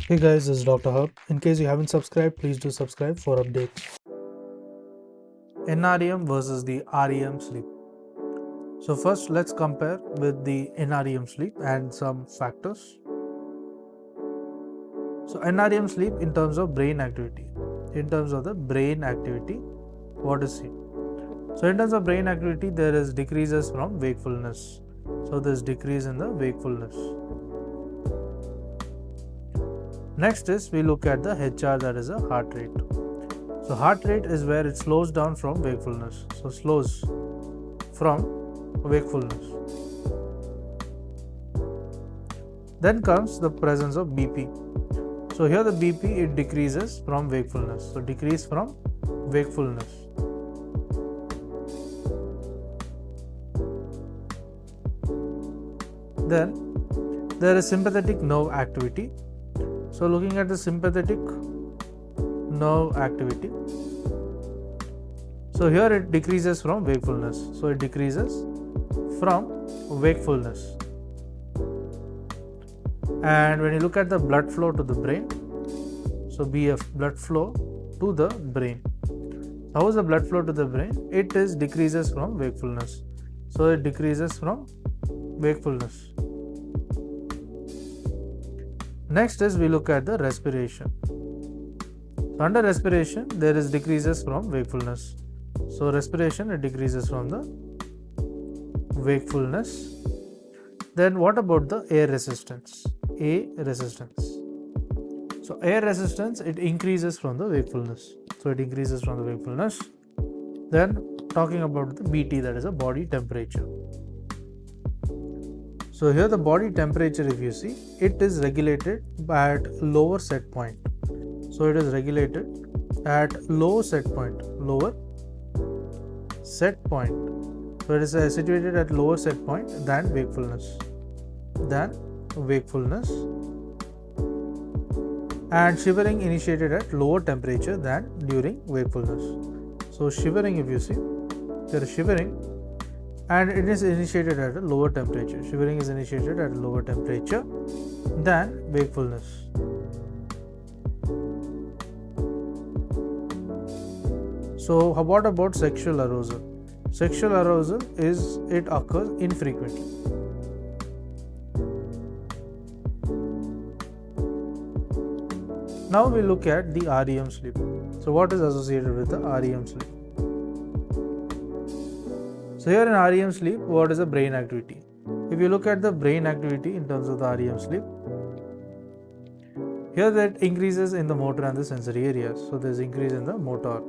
Hey guys, this is Dr. Hub. In case you haven't subscribed, please do subscribe for updates. NREM versus the REM sleep. So first let's compare with the NREM sleep and some factors. So NREM sleep in terms of brain activity. In terms of the brain activity, what is it? So in terms of brain activity, there is decreases from wakefulness. So there is decrease in the wakefulness. Next is we look at the HR, that is a heart rate. So heart rate is where it slows down from wakefulness. So slows from wakefulness. Then comes the presence of BP. So here the BP, it decreases from wakefulness. So decrease from wakefulness. Then there is sympathetic nerve activity. So looking at the sympathetic nerve activity, so here it decreases from wakefulness. So it decreases from wakefulness. And when you look at the blood flow to the brain, so BF, blood flow to the brain. How is the blood flow to the brain? It is decreases from wakefulness. So it decreases from wakefulness. Next is we look at the respiration. So under respiration, there is decreases from wakefulness. So respiration, it decreases from the wakefulness. Then what about the air resistance? Air resistance. So air resistance, it increases from the wakefulness. So it increases from the wakefulness. Then talking about the BT, that is a body temperature. So here the body temperature, if you see, it is regulated at lower set point. So it is regulated at low set point, lower set point. So it is situated at lower set point than wakefulness, and shivering initiated at lower temperature than during wakefulness. So shivering, if you see, there is shivering and it is initiated at a lower temperature. Shivering is initiated at a lower temperature than wakefulness. So what about sexual arousal? Sexual arousal it occurs infrequently. Now we look at the REM sleep. So what is associated with the REM sleep? So here in REM sleep, what is the brain activity? If you look at the brain activity in terms of the REM sleep, here that increases in the motor and the sensory areas. So there is increase in the motor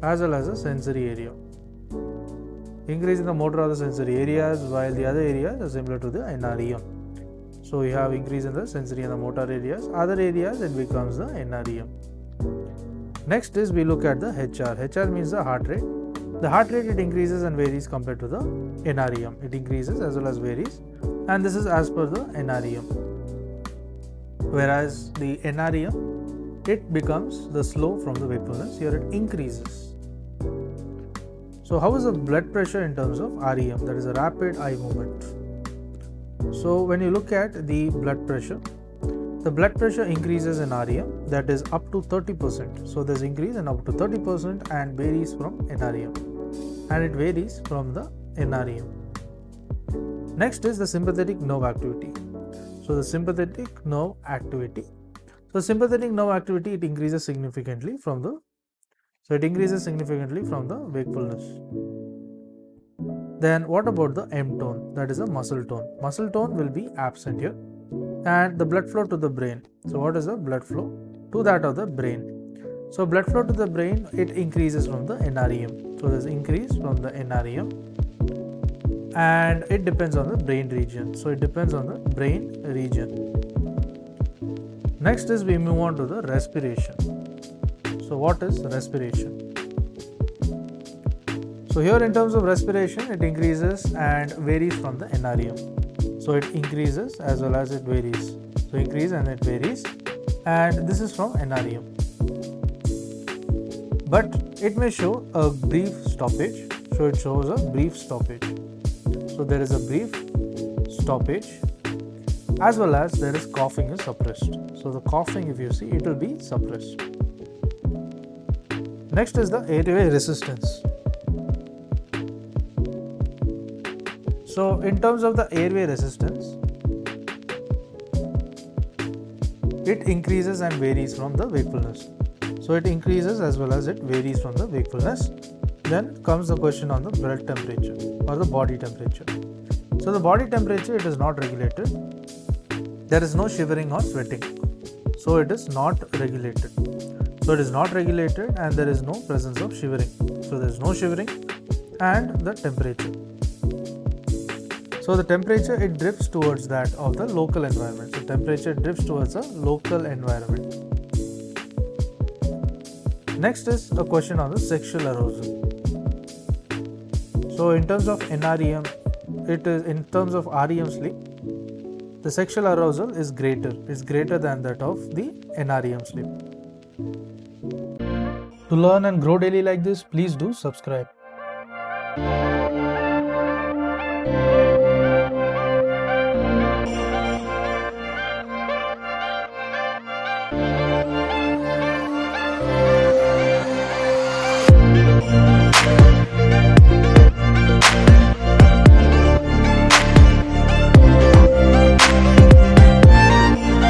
as well as the sensory area. Increase in the motor or the sensory areas, while the other areas are similar to the NREM. So you have increase in the sensory and the motor areas. Other areas, it becomes the NREM. Next is we look at the HR. HR means the heart rate. The heart rate, it increases and varies compared to the NREM. It increases as well as varies, and this is as per the NREM. Whereas the NREM, it becomes the slow from the wakefulness. Here it increases. So how is the blood pressure in terms of REM? That is a rapid eye movement. So when you look at the blood pressure, the blood pressure increases in REM, that is up to 30%. So there's increase in up to 30% and varies from NREM. And it varies from the NREM. Next is the sympathetic nerve activity. So the sympathetic nerve activity. So sympathetic nerve activity, it increases significantly from the wakefulness. Then what about the M tone? That is a muscle tone. Muscle tone will be absent here. And the blood flow to the brain. So what is the blood flow to that of the brain? So blood flow to the brain, it increases from the NREM. So there's increase from the NREM, and it depends on the brain region. So it depends on the brain region. Next is we move on to the respiration. So what is respiration? So here in terms of respiration, it increases and varies from the NREM. So it increases as well as it varies. So increase and it varies, and this is from NREM. But it may show a brief stoppage. So it shows a brief stoppage. So there is a brief stoppage as well as there is coughing is suppressed. So the coughing, if you see, it will be suppressed. Next is the airway resistance. So in terms of the airway resistance, it increases and varies from the wakefulness. So it increases as well as it varies from the wakefulness. Then comes the question on the blood temperature or the body temperature. So the body temperature, it is not regulated. There is no shivering or sweating. So it is not regulated. So it is not regulated and there is no presence of shivering. So there is no shivering. And the temperature. So the temperature, it drifts towards that of the local environment. So temperature drifts towards a local environment. Next is a question on the sexual arousal. So in terms of NREM, it is in terms of REM sleep, the sexual arousal is greater than that of the NREM sleep. To learn and grow daily like this, please do subscribe.